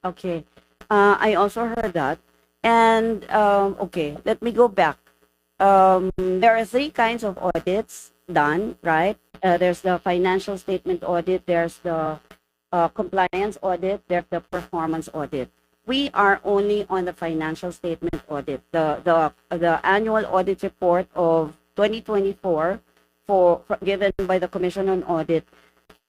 Okay. I also heard that. And okay, let me go back. There are three kinds of audits done, right? There's the financial statement audit, there's the compliance audit, there's the performance audit. We are only on the financial statement audit. The annual audit report of 2024 given by the Commission on Audit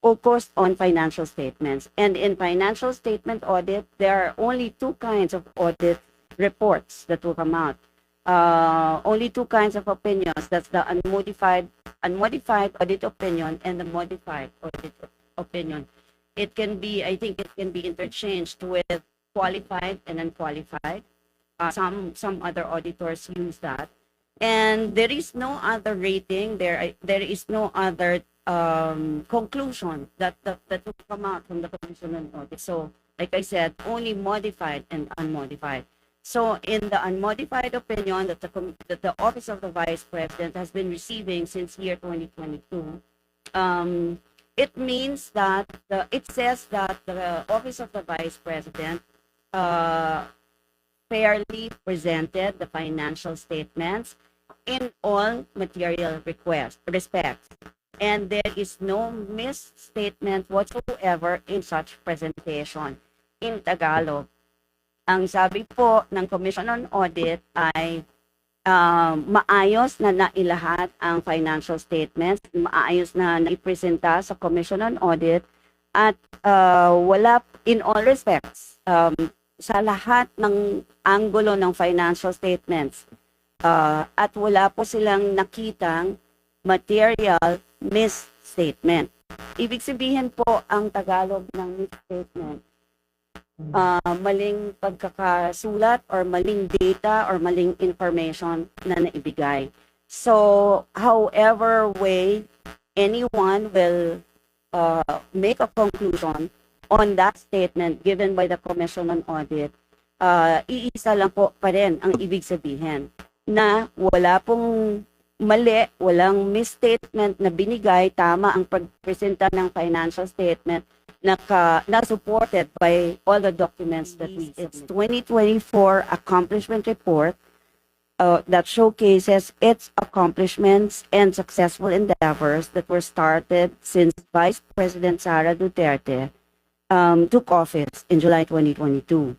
focused on financial statements. And in financial statement audit, there are only two kinds of audit reports that will come out. Only two kinds of opinions. That's the unmodified audit opinion and the modified audit opinion. It can be, I think it can be interchanged with qualified and unqualified. Some other auditors use that. And there is no other rating, there is no other conclusion that will come out from the Commission on Audit. So, like I said, only modified and unmodified. So, in the unmodified opinion that the Office of the Vice President has been receiving since year 2022, it means that it says that the Office of the Vice President fairly presented the financial statements in all material respects. And there is no misstatement whatsoever in such presentation. In Tagalog, ang sabi po ng Commission on Audit ay maayos na nailahat ang financial statements, maayos na naipresenta sa Commission on Audit, at wala, in all respects, sa lahat ng anggulo ng financial statements, at wala po silang nakitang material misstatement. Ibig sabihin po, ang Tagalog ng misstatement, maling pagkakasulat or maling data or maling information na naibigay. So, however way anyone will make a conclusion on that statement given by the Commission on Audit, iisa lang po pa rin ang ibig sabihin, na wala pong mali, walang misstatement na binigay, tama ang pagpresenta ng financial statement na supported by all the documents that we submit. It's 2024 accomplishment report that showcases its accomplishments and successful endeavors that were started since Vice President Sara Duterte took office in July 2022.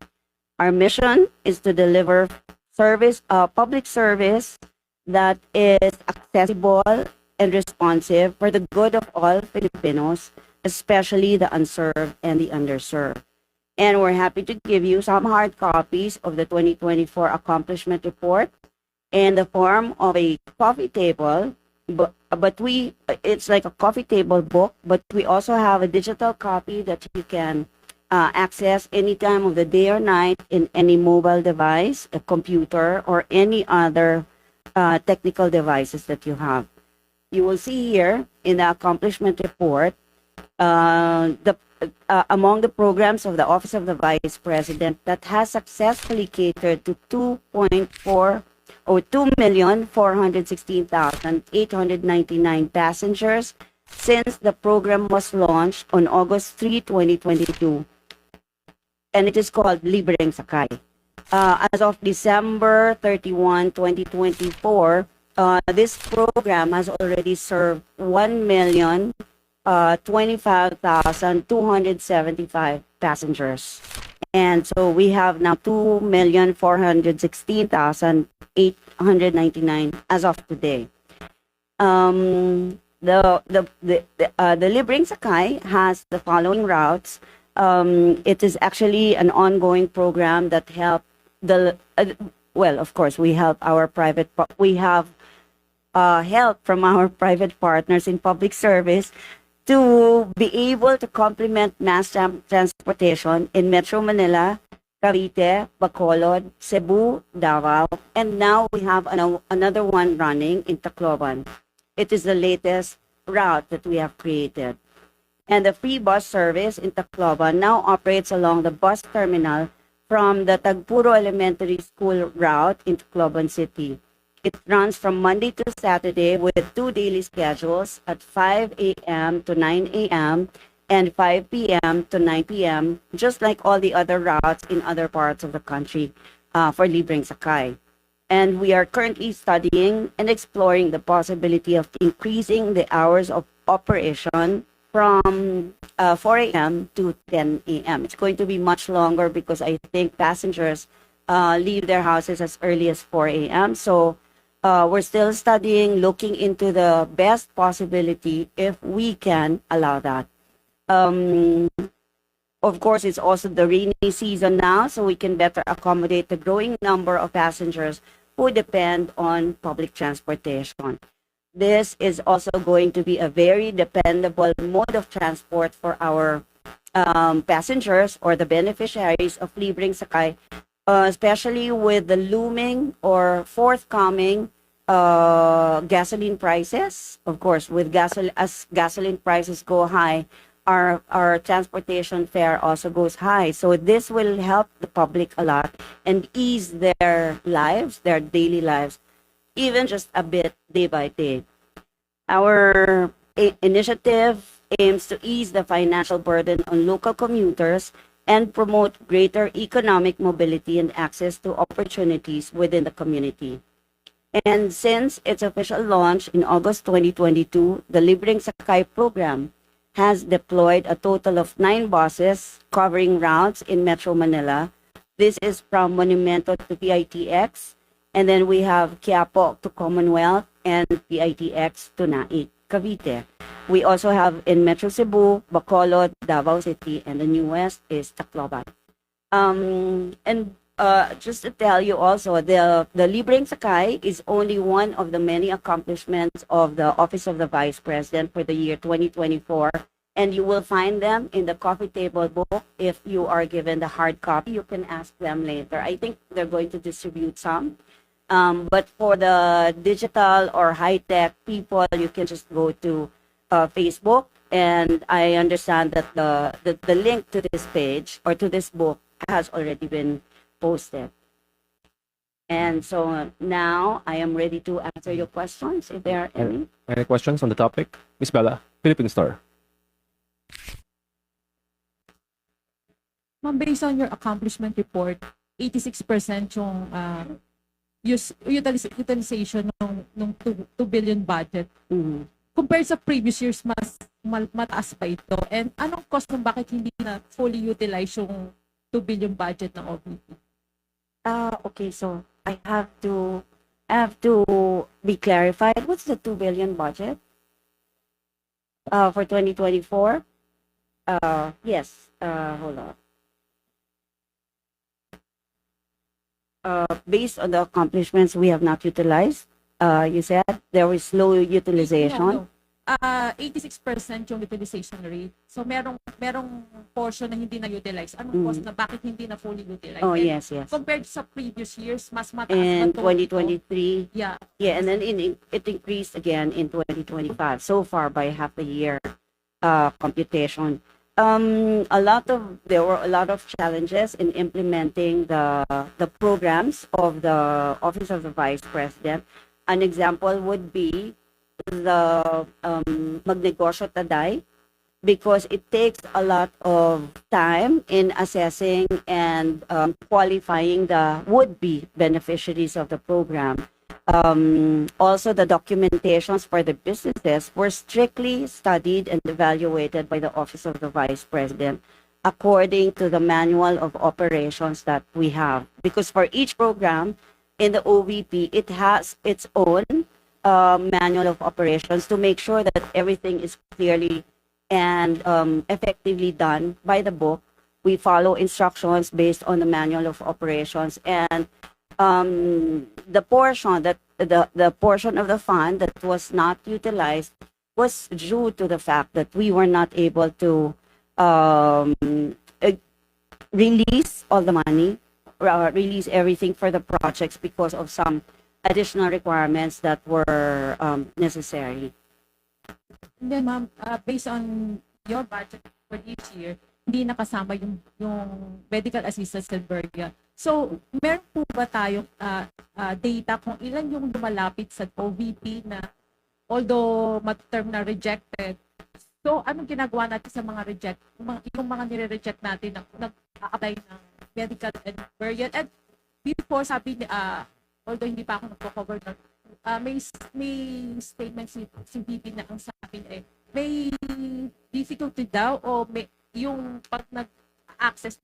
Our mission is to deliver public service that is accessible and responsive for the good of all Filipinos, especially the unserved and the underserved. And we're happy to give you some hard copies of the 2024 accomplishment report in the form of a coffee table, but it's like a coffee table book, but we also have a digital copy that you can access any time of the day or night in any mobile device, a computer, or any other technical devices that you have. You will see here in the accomplishment report among the programs of the Office of the Vice President that has successfully catered to 2,416,899 passengers since the program was launched on August 3, 2022. And it is called Libing Sakai. As of December 31, 2024, this program has already served 1,025,275 passengers. And so we have now 2,416,899 as of today. The Libing Sakai has the following routes. It is actually an ongoing program that help well, of course, we help our we have help from our private partners in public service to be able to complement mass transportation in Metro Manila, Cavite, Bacolod, Cebu, Davao, and now we have another one running in Tacloban. It is the latest route that we have created. And the free bus service in Tacloban now operates along the bus terminal from the Tagpuro Elementary School route in Tacloban City. It runs from Monday to Saturday with 2 daily schedules at 5 a.m. to 9 a.m. and 5 p.m. to 9 p.m., just like all the other routes in other parts of the country for Libing Sakai. And we are currently studying and exploring the possibility of increasing the hours of operation from 4 a.m. to 10 a.m. It's going to be much longer because I think passengers leave their houses as early as 4 a.m. So we're still studying, looking into the best possibility if we can allow that. Of course, it's also the rainy season now, so we can better accommodate the growing number of passengers who depend on public transportation. This is also going to be a very dependable mode of transport for our passengers or the beneficiaries of Libing Sakai, especially with the looming or forthcoming gasoline prices. Of course, with as gasoline prices go high, our transportation fare also goes high. So this will help the public a lot and ease their lives, their daily lives, even just a bit day by day. Our initiative aims to ease the financial burden on local commuters and promote greater economic mobility and access to opportunities within the community. And since its official launch in August 2022, the Libing Sakai program has deployed a total of 9 buses covering routes in Metro Manila. This is from Monumento to PITX, and then we have Quiapo to Commonwealth and PITX to Naik, Cavite. We also have in Metro Cebu, Bacolod, Davao City, and the newest is Tacloban. Just to tell you also, the Libing Sakai is only one of the many accomplishments of the Office of the Vice President for the year 2024, and you will find them in the coffee table book. If you are given the hard copy, you can ask them later. I think they're going to distribute some. But for the digital or high-tech people, you can just go to Facebook, and I understand that the link to this page or to this book has already been posted. And so now I am ready to answer your questions, if there are any. Any questions on the topic? Miss Bella, Philippine Star. Ma'am, based on your accomplishment report, 86% yung utilization ng 2 billion budget. Mhm. Compared sa previous years, mataas pa ito. And anong cost ng bakit hindi na fully utilize yung 2 billion budget ng OVP? Okay, so I have to be clarified. What's the 2 billion budget for 2024? Yes. Hold on. Based on the accomplishments we have not utilized, you said there was low utilization. No. 86% yung utilization rate. So merong portion na hindi na utilize. Anong cost na bakit hindi na fully utilized? Oh, And yes. compared sa previous years, mas mataas In ba to? 2023, Yeah. and then it increased again in 2025. So far by half a year computation. There were a lot of challenges in implementing the programs of the Office of the Vice President. An example would be the magnegosyo taday, because it takes a lot of time in assessing and qualifying the would-be beneficiaries of the program. Also, the documentations for the businesses were strictly studied and evaluated by the Office of the Vice President according to the manual of operations that we have. Because for each program in the OVP, it has its own manual of operations to make sure that everything is clearly and effectively done by the book. We follow instructions based on the manual of operations, and the portion of the fund that was not utilized was due to the fact that we were not able to release all the money, release everything for the projects because of some additional requirements that were necessary. And then, ma'am, based on your budget for each year, hindi nakasama yung medical assistance and burial. So, meron po ba tayong data kung ilan yung lumalapit sa OVP na although mat-term na rejected, So, anong ginagawa natin sa mga reject, yung mga nire-reject natin na nag-apply ng medical and burial? And before, sabi ni, although hindi pa ako nagpo-cover nun, may statement si VP na ang sabi niya may difficulty daw o may yung pag nag-access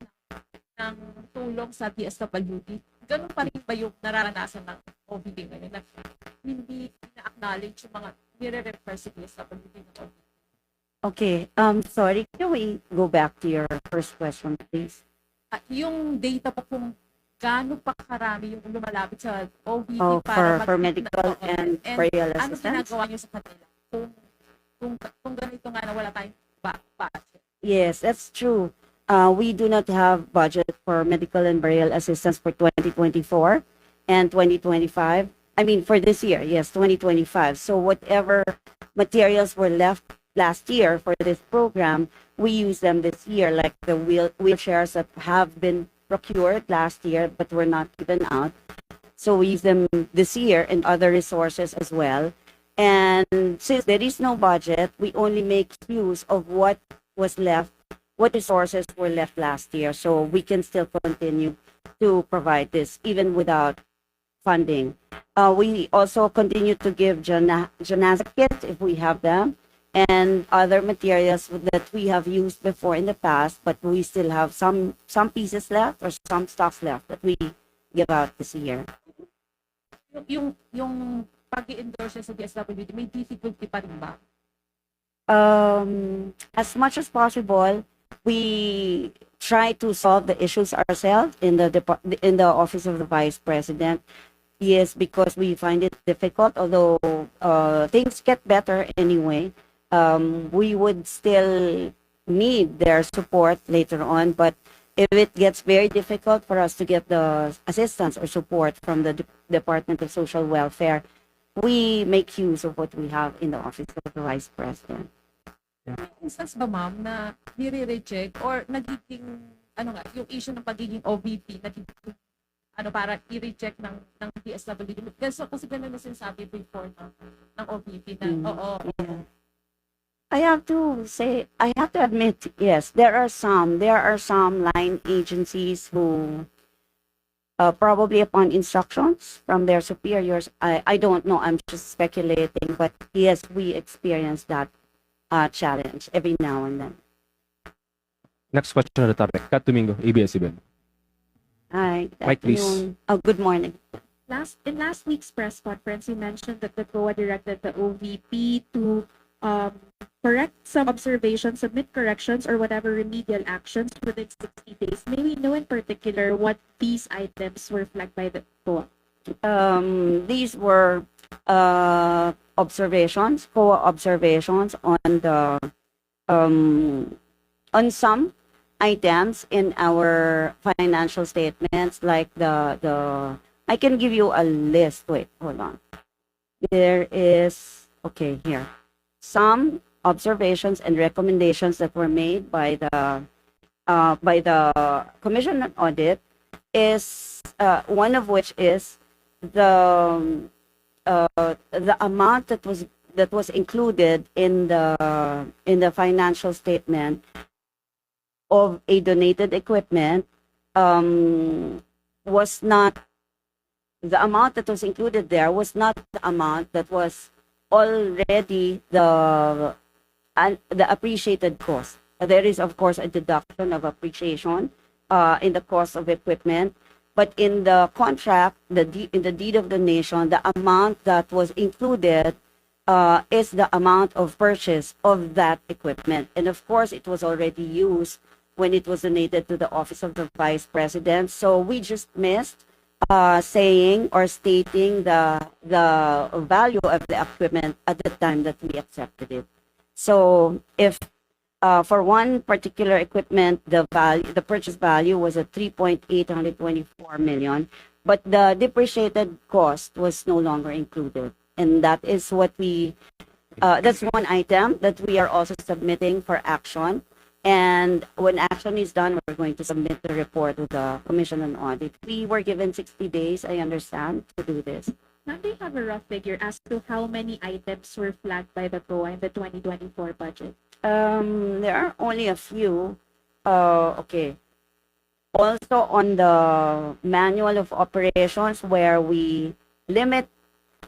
ng tulong sa DSWD. Ganun pa rin ba yung nararanasan ng OVP ngayon na hindi na-acknowledge yung mga nire-refer sa DSWD ng OVP? Okay, sorry, can we go back to your first question, please? Yung data po kung gaano pa karami yung lumalapit sa OVP for medical and burial ano assistance? ginagawa niyo sa kanila? Kung ganito nga na wala tayong budget. Yes, that's true. We do not have budget for medical and burial assistance for 2024 and 2025. I mean, for this year, yes, 2025. So whatever materials were left last year for this program, we use them this year, like the wheelchairs that have been procured last year but were not given out. So we use them this year and other resources as well. And since there is no budget, we only make use of what was left, what resources were left last year. So we can still continue to provide this even without funding. We also continue to give janaza kits if we have them, and other materials that we have used before in the past, but we still have some pieces left or some stocks left that we give out this year. Yung pag-i-endorse sa DSWD, may difficulty pa rin ba? As much as possible, we try to solve the issues ourselves in the office of the Vice President. Yes, because we find it difficult, although things get better anyway. We would still need their support later on, but if it gets very difficult for us to get the assistance or support from the Department of Social Welfare, we make use of what we have in the Office of the Vice President. May instance ba, ma'am, na nire-reject or nagiging, yung issue ng pagiging OVP, nagiging, para i-reject ng DSWD? Kasi ganun na sinasabi before ng OVP na, Yeah. I have to admit, yes, there are some line agencies who, probably upon instructions from their superiors, I don't know, I'm just speculating, but yes, we experience that challenge every now and then. Next question on the topic. Kat Domingo, ABS-CBN. Hi, good Mike, please. afternoon. Oh, good morning. In last week's press conference, you mentioned that the TOA directed the OVP to correct some observations, submit corrections, or whatever remedial actions within 60 days. May we know in particular what these items were flagged by the TOA? These were COA observations on some items in our financial statements, like I can give you a list. Wait, hold on. There is, okay, here. Some observations and recommendations that were made by the Commission on Audit is one of which is the amount that was included in the financial statement of a donated equipment was not the amount that was included there was not the amount that was already the appreciated cost. There is, of course, a deduction of appreciation in the cost of equipment, but in the contract, in the deed of donation, the amount that was included is the amount of purchase of that equipment. And of course, it was already used when it was donated to the Office of the Vice President. So we just missed saying or stating the value of the equipment at the time that we accepted it. So if for one particular equipment, the purchase value was at 3.824 million, but the depreciated cost was no longer included. And that is what that's one item that we are also submitting for action. And when action is done, we're going to submit the report to the Commission on Audit. We were given 60 days, I understand, to do this. Now, do you have a rough figure as to how many items were flagged by the TOA in the 2024 budget? There are only a few. Okay. Also on the manual of operations where we limit,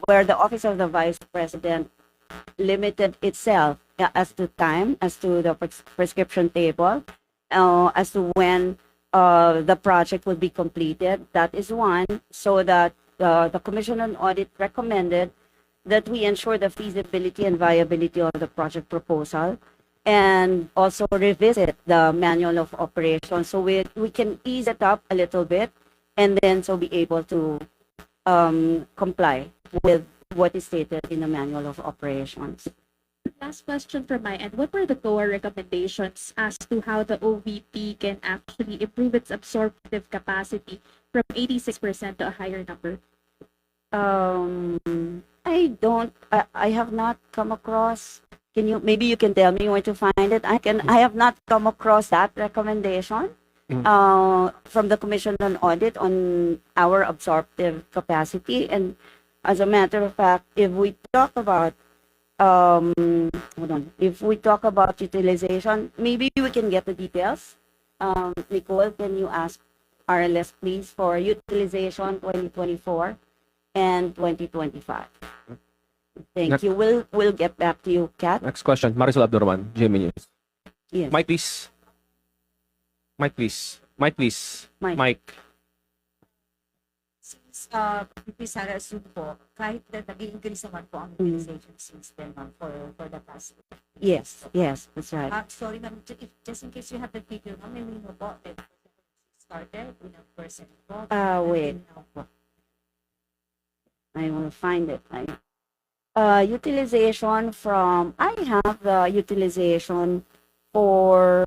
where the Office of the Vice President limited itself as to time, as to the prescription table, as to when the project will be completed. That is one, so that the Commission on Audit recommended that we ensure the feasibility and viability of the project proposal and also revisit the manual of operations so we can ease it up a little bit and then so be able to comply with what is stated in the manual of operations. Last question from my end. What were the TOA recommendations as to how the OVP can actually improve its absorptive capacity from 86% to a higher number? I have not come across, maybe you can tell me where to find it. I have not come across that recommendation from the Commission on Audit on our absorptive capacity. And as a matter of fact, if we talk about if we talk about utilization, maybe we can get the details. Nicole, can you ask RLS please for utilization 2024 and 2025? Thank you. We'll get back to you, Kat. Next question, Marisol Abdurrahman, GMA News. Yes. Mike, please. Mike, please. Mike, please. Mike. Mike. Since vpsara assume po, kahit na nag-i-increase naman po ang utilization system for the past. Yes, that's right. Sorry ma'am, just in case you have the figure, ma'am, may we know po that started with a percent po. Wait. I will find it. Utilization I have the utilization for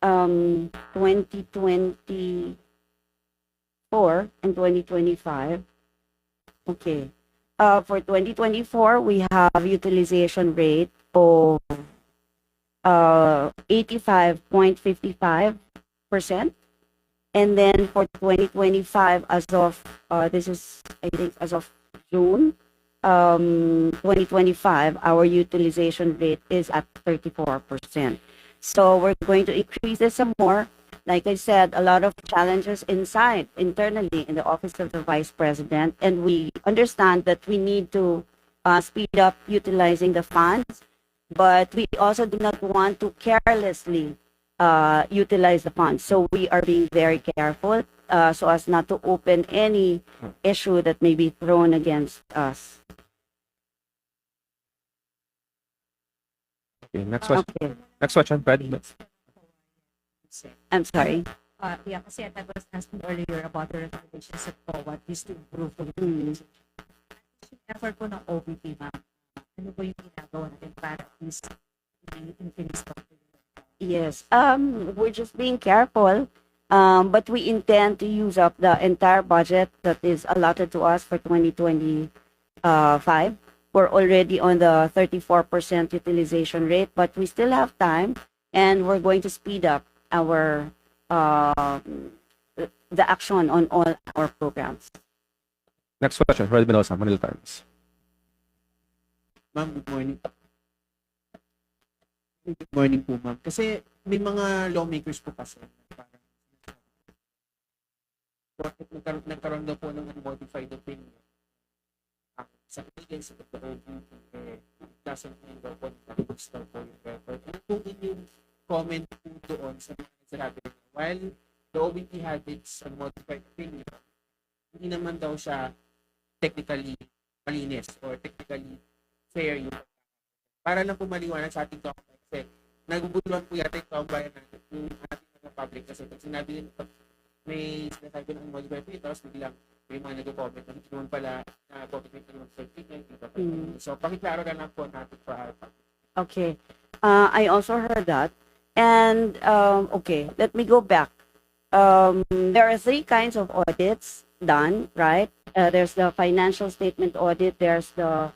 2024 and 2025. Okay. For 2024, we have utilization rate of 85.55%. And then for 2025, as of this is I think as of June 2025, our utilization rate is at 34%. So we're going to increase this some more. Like I said, a lot of challenges internally in the Office of the Vice President, and we understand that we need to speed up utilizing the funds, but we also do not want to carelessly utilize the funds. So we are being very careful so as not to open any issue that may be thrown against us. Okay, next question. Okay. Next question, Fred. I'm sorry. Yeah, kasi I was asking earlier about the recommendations of TOA is to improve the Mm. utilization. Effort po ng OVP, ma'am. Ano po yung ginagawa natin para at least i-increase po? Yes. We're just being careful. But we intend to use up the entire budget that is allotted to us for 2025. We're already on the 34% utilization rate, but we still have time, and we're going to speed up our the action on all our programs. Next question, Fred Mendoza, Manila Times. Ma'am, good morning. Good morning po, ma'am. Kasi may mga lawmakers po kasi parang nagkaroon daw po ng unmodified opinion sa agency of the OVP, doesn't mean daw po na-install po yung record. Ano po yung comment po doon sa mga sinabi? While the OVP had its unmodified opinion, hindi naman daw siya technically malinis or technically fair yung para lang po maliwanag sa ating document. Kasi naguguluhan po yata yung kaumbayan natin yung ating mga public kasi pag sinabi din may sinasabi ng modified opinion tapos biglang may mga nag-comment na hindi naman pala na comment naman sa opinion. So pakiklaro na lang po natin para Okay. I also heard that. And okay, let me go back. There are three kinds of audits done, right? There's the financial statement audit, there's the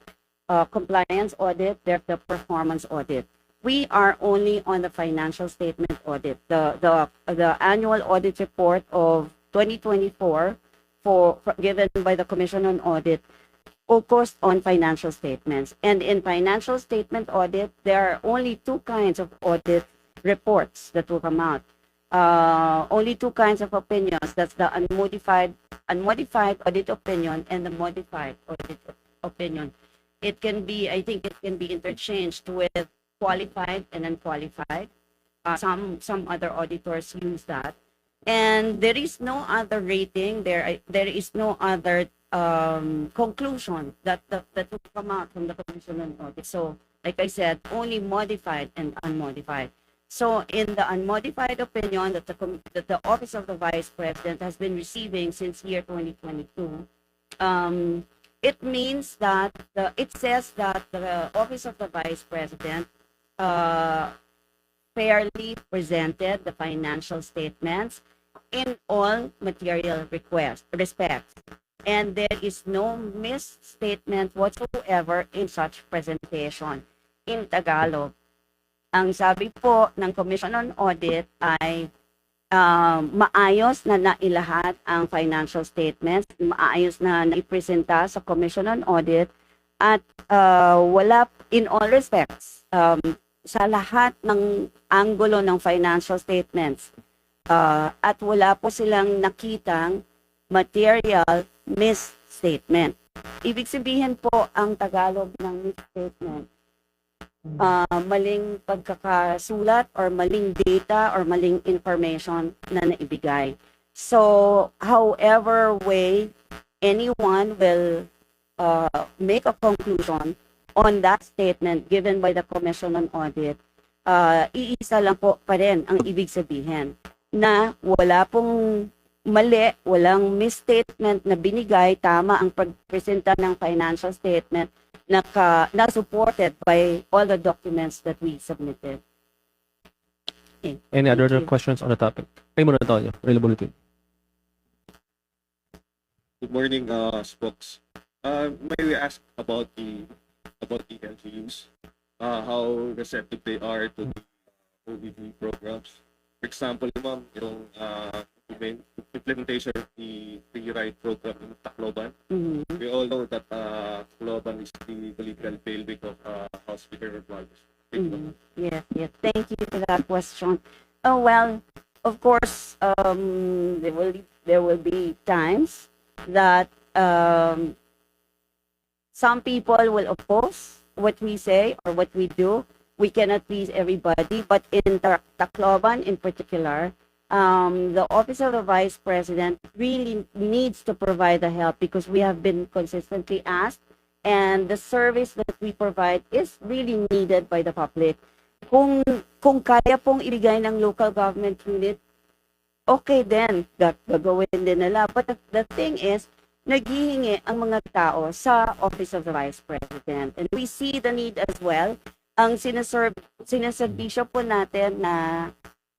compliance audit, there's the performance audit. We are only on the financial statement audit. The annual audit report of 2024 given by the Commission on Audit focused on financial statements. And in financial statement audit, there are only two kinds of audit reports that will come out. Only two kinds of opinions. That's the unmodified audit opinion and the modified audit opinion. It can be, I think it can be interchanged with qualified and unqualified. Some other auditors use that. And there is no other rating, there is no other conclusion that will come out from the Commission on Audit. So, like I said, only modified and unmodified. So, in the unmodified opinion that the Office of the Vice President has been receiving since year 2022, it means that it says that the Office of the Vice President fairly presented the financial statements in all material respects. And there is no misstatement whatsoever in such presentation. In Tagalog, ang sabi po ng Commission on Audit ay maayos na nailahat ang financial statements, maayos na naipresenta sa Commission on Audit, at wala, in all respects, sa lahat ng anggulo ng financial statements, at wala po silang nakitang material misstatement. Ibig sabihin po, ang Tagalog ng misstatement, maling pagkakasulat or maling data or maling information na naibigay. So, however way anyone will make a conclusion on that statement given by the Commission on Audit, iisa lang po pa rin ang ibig sabihin, na wala pong mali, walang misstatement na binigay, tama ang pagpresenta ng financial statement na supported by all the documents that we submitted. Okay. Any other Thank you. questions on the topic? Kayo muna, Antonio. Available to you. Good morning, Spokes. May we ask about the LGUs, how receptive they are to the OVP programs? For example, ma'am, yung implementation of the free ride program in Tacloban. Mhm. We all know that Tacloban is the legal bailiwick of House Speaker Ruth. Yes, yes. Thank you for that question. Oh, well, of course, there will be times that some people will oppose what we say or what we do. We cannot please everybody, but in Tacloban in particular, the Office of the Vice President really needs to provide the help because we have been consistently asked, and the service that we provide is really needed by the public. Kung kaya pong ibigay ng local government unit, okay din, gagawin din nila. But the thing is, naghihingi ang mga tao sa Office of the Vice President. And we see the need as well. Ang sinaserbisyo po natin na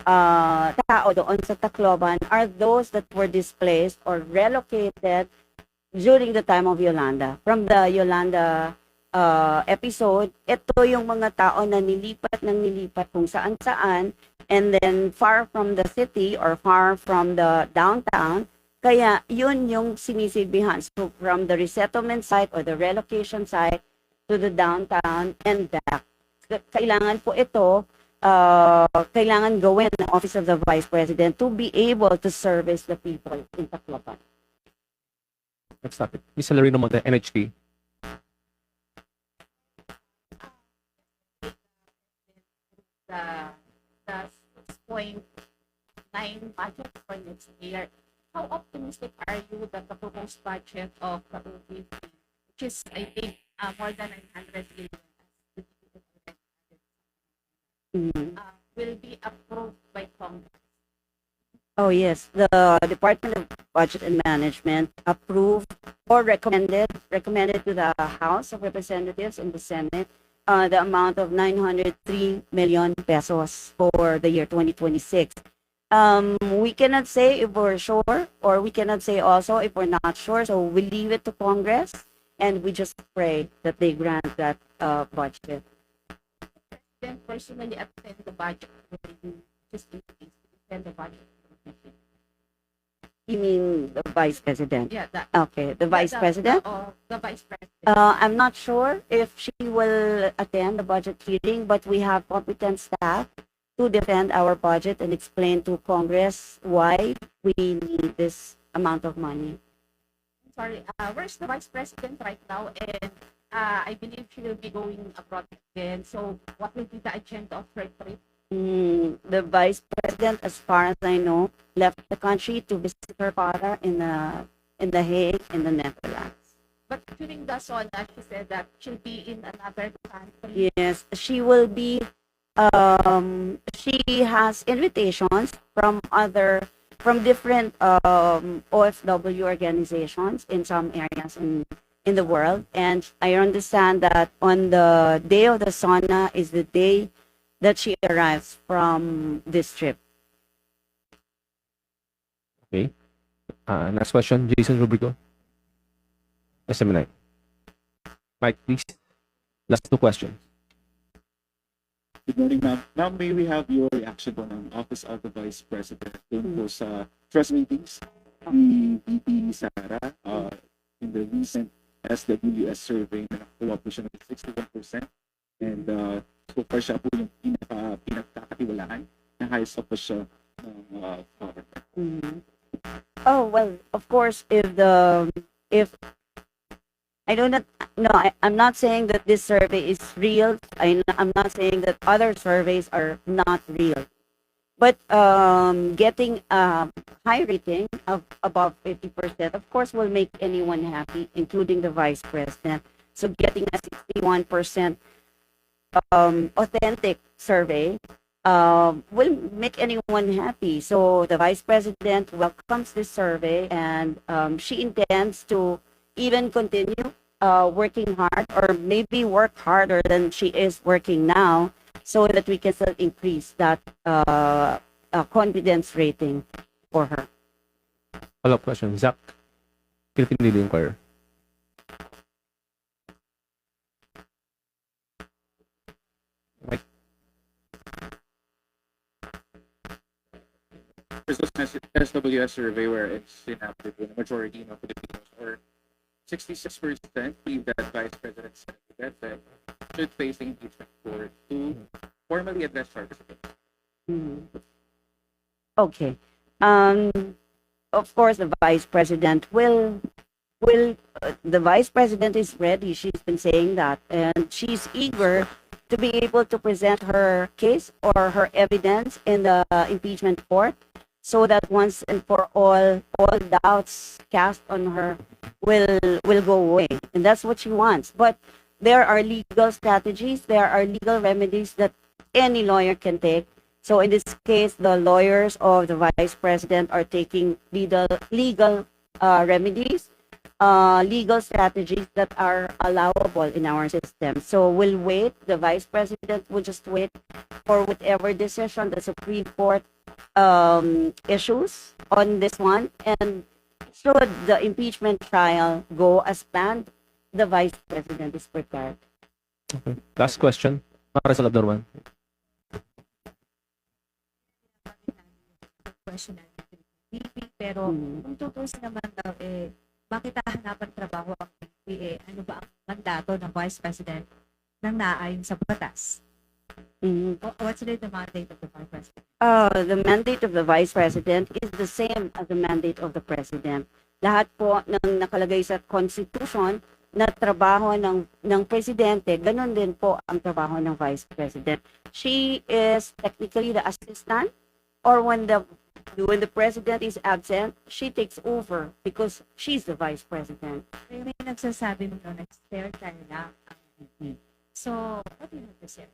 tao doon sa Tacloban are those that were displaced or relocated during the time of Yolanda. From the Yolanda episode, ito yung mga tao na nilipat kung saan-saan, and then far from the city or far from the downtown. Kaya yun yung sinisilbihan. So from the resettlement site or the relocation site to the downtown and back. Kailangan po ito, kailangan gawin ng Office of the Vice President to be able to service the people in Tacloban. Next topic. Ms. Larino Monte, NHK. The 6.9 budget for next year, how optimistic are you that the proposed budget of the OVP, which is, I think, more than 900 billion, will be approved by Congress? Oh yes, the Department of Budget and Management approved or recommended to the House of Representatives and the Senate the amount of 903 million pesos for the year 2026. We cannot say if we're sure, or we cannot say also if we're not sure, so we leave it to Congress and we just pray that they grant that budget. Then personally attend the budget, will you just in case attend the budget? You mean the vice president? Yeah, that. Okay, the vice president. The vice president. I'm not sure if she will attend the budget hearing, but we have competent staff to defend our budget and explain to Congress why we need this amount of money. Sorry, where's the vice president right now? And I believe she will be going abroad again. So what will be the agenda of her trip? The vice president, as far as I know, left the country to visit her father in the Hague in the Netherlands. But during the SONA, she said that she'll be in another country. Yes, she will be. She has invitations from different OFW organizations in some areas in the world, and I understand that on the day of the SONA is the day that she arrives from this trip. Okay. Next question, Jason Rubrico. SMNI. Mike, please. Last 2 questions. Good morning, ma'am. Ma'am, may we have your reaction po ng Office of the Vice President dun po sa trust ratings ni vpsara in the recent SWS survey na nakuha po siya ng 61%, and so far siya po yung pinagkakatiwalaan na highest up po siya ng government. Oh well, of course, if I do not, no, I'm not saying that this survey is real. I'm not saying that other surveys are not real. But getting a high rating of above 50%, of course, will make anyone happy, including the vice president. So getting a 61% authentic survey will make anyone happy. So the vice president welcomes this survey, and she intends to even continue working hard, or maybe work harder than she is working now, so that we can still increase that confidence rating for her. Follow-up question, Zach. Philippine Daily Inquirer. Mike. There's this SWS survey where it's inactive with a majority of Filipinos, or 66% believe that Vice President Duterte should face the impeachment court to formally address charges. Okay. Of course, the vice president will the vice president is ready. She's been saying that, and she's eager to be able to present her case or her evidence in the impeachment court, so that once and for all doubts cast on her will go away, and that's what she wants. But there are legal strategies, there are legal remedies that any lawyer can take. So in this case, the lawyers of the vice president are taking legal remedies, legal strategies that are allowable in our system. So we'll wait. The vice president will just wait for whatever decision the Supreme Court issues on this one, and should the impeachment trial go as planned, the vice president is prepared. Okay. Last question, Marisol Abdurman. Question natin, VP, pero kung tutusin naman daw, bakit hahanapan trabaho ang VP? Ano ba ang mandato ng Vice President nang naayon sa batas? What's the mandate of the Vice President? The mandate of the vice president is the same as the mandate of the president. Lahat po ng nakalagay sa constitution na trabaho ng presidente, ganun din po ang trabaho ng vice president. She is technically the assistant, or when the president is absent, she takes over because she's the vice president. May nagsasabi mo na spare time lang ang VP. So, what do you have to say?